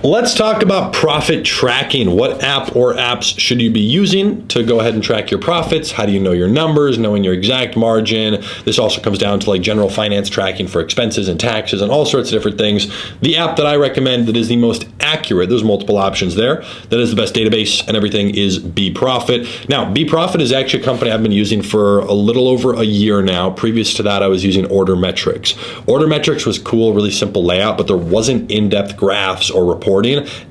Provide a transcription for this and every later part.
Let's talk about profit tracking. What app or apps should you be using to go ahead and track your profits? How do you know your numbers, knowing your exact margin? This also comes down to like general finance tracking for expenses and taxes and all sorts of different things. The app that I recommend that is the most accurate, there's multiple options there, that is the best database and everything, is BeProfit. Now, BeProfit is actually a company I've been using for a little over a year now. Previous to that, I was using Order Metrics. Order Metrics was cool, really simple layout, but there wasn't in-depth graphs or reporting,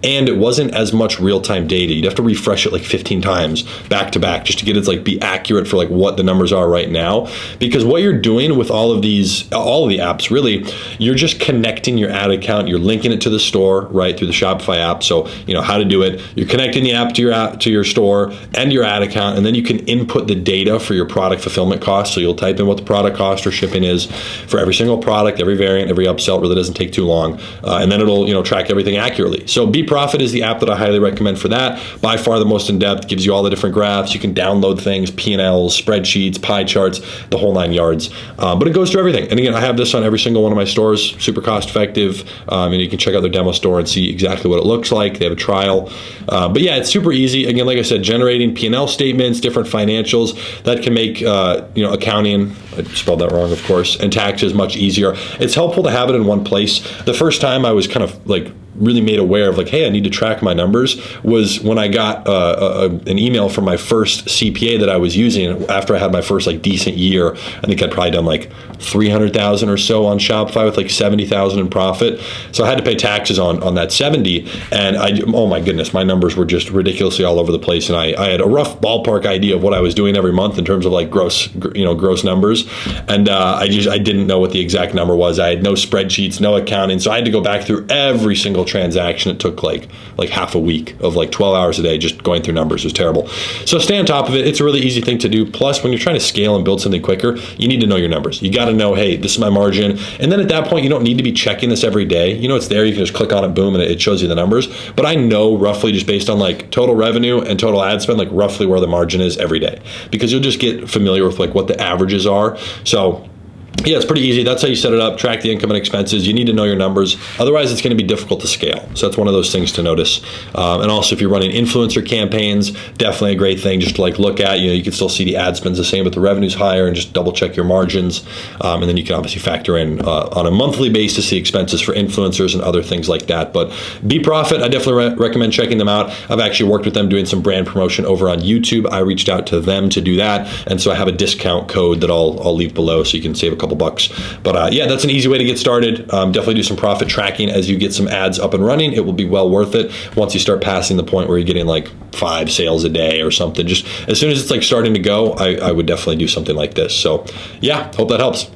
and it wasn't as much real-time data. You'd have to refresh it like 15 times back to back just to get it to like be accurate for like what the numbers are right now. Because what you're doing with all of the apps, really, you're just connecting your ad account. You're linking it to the store, right, through the Shopify app. So you know how to do it. You're connecting the app to your store and your ad account, and then you can input the data for your product fulfillment costs. So you'll type in what the product cost or shipping is for every single product, every variant, every upsell. It really doesn't take too long, and then it'll track everything accurately. So BeProfit is the app that I highly recommend for that. By far the most in-depth, gives you all the different graphs. You can download things, P&Ls, spreadsheets, pie charts, the whole 9 yards. But it goes through everything. And again, I have this on every single one of my stores, super cost effective. And you can check out their demo store and see exactly what it looks like. They have a trial. But yeah, it's super easy. Again, like I said, generating P&L statements, different financials that can make accounting, I spelled that wrong, of course, and taxes much easier. It's helpful to have it in one place. The first time I was kind of like really made aware of like, hey, I need to track my numbers was when I got an email from my first CPA that I was using after I had my first like decent year. I think I'd probably done like 300,000 or so on Shopify with like 70,000 in profit. So I had to pay taxes on that 70, and oh my goodness, my numbers were just ridiculously all over the place, and I had a rough ballpark idea of what I was doing every month in terms of like gross numbers, and I didn't know what the exact number was. I had no spreadsheets, no accounting, so I had to go back through every single transaction. It took like half a week of like 12 hours a day just going through numbers. It was terrible. So stay on top of it. It's a really easy thing to do. Plus, when you're trying to scale and build something quicker, you need to know your numbers. You got to know, hey, this is my margin. And then at that point, you don't need to be checking this every day. It's there. You can just click on it, boom, and it shows you the numbers. But I know roughly just based on like total revenue and total ad spend, like roughly where the margin is every day, because you'll just get familiar with like what the averages are. So yeah, it's pretty easy. That's how you set it up. Track the income and expenses. You need to know your numbers. Otherwise, it's going to be difficult to scale. So that's one of those things to notice. And also, if you're running influencer campaigns, definitely a great thing just to like look at. You can still see the ad spend's the same, but the revenue's higher, and just double check your margins. And then you can obviously factor in on a monthly basis the expenses for influencers and other things like that. But BeProfit, I definitely recommend checking them out. I've actually worked with them doing some brand promotion over on YouTube. I reached out to them to do that, and so I have a discount code that I'll leave below, so you can save a couple bucks. But yeah, that's an easy way to get started. Definitely do some profit tracking as you get some ads up and running. It will be well worth it once you start passing the point where you're getting like 5 sales a day or something. Just as soon as it's like starting to go, I would definitely do something like this. So yeah, hope that helps.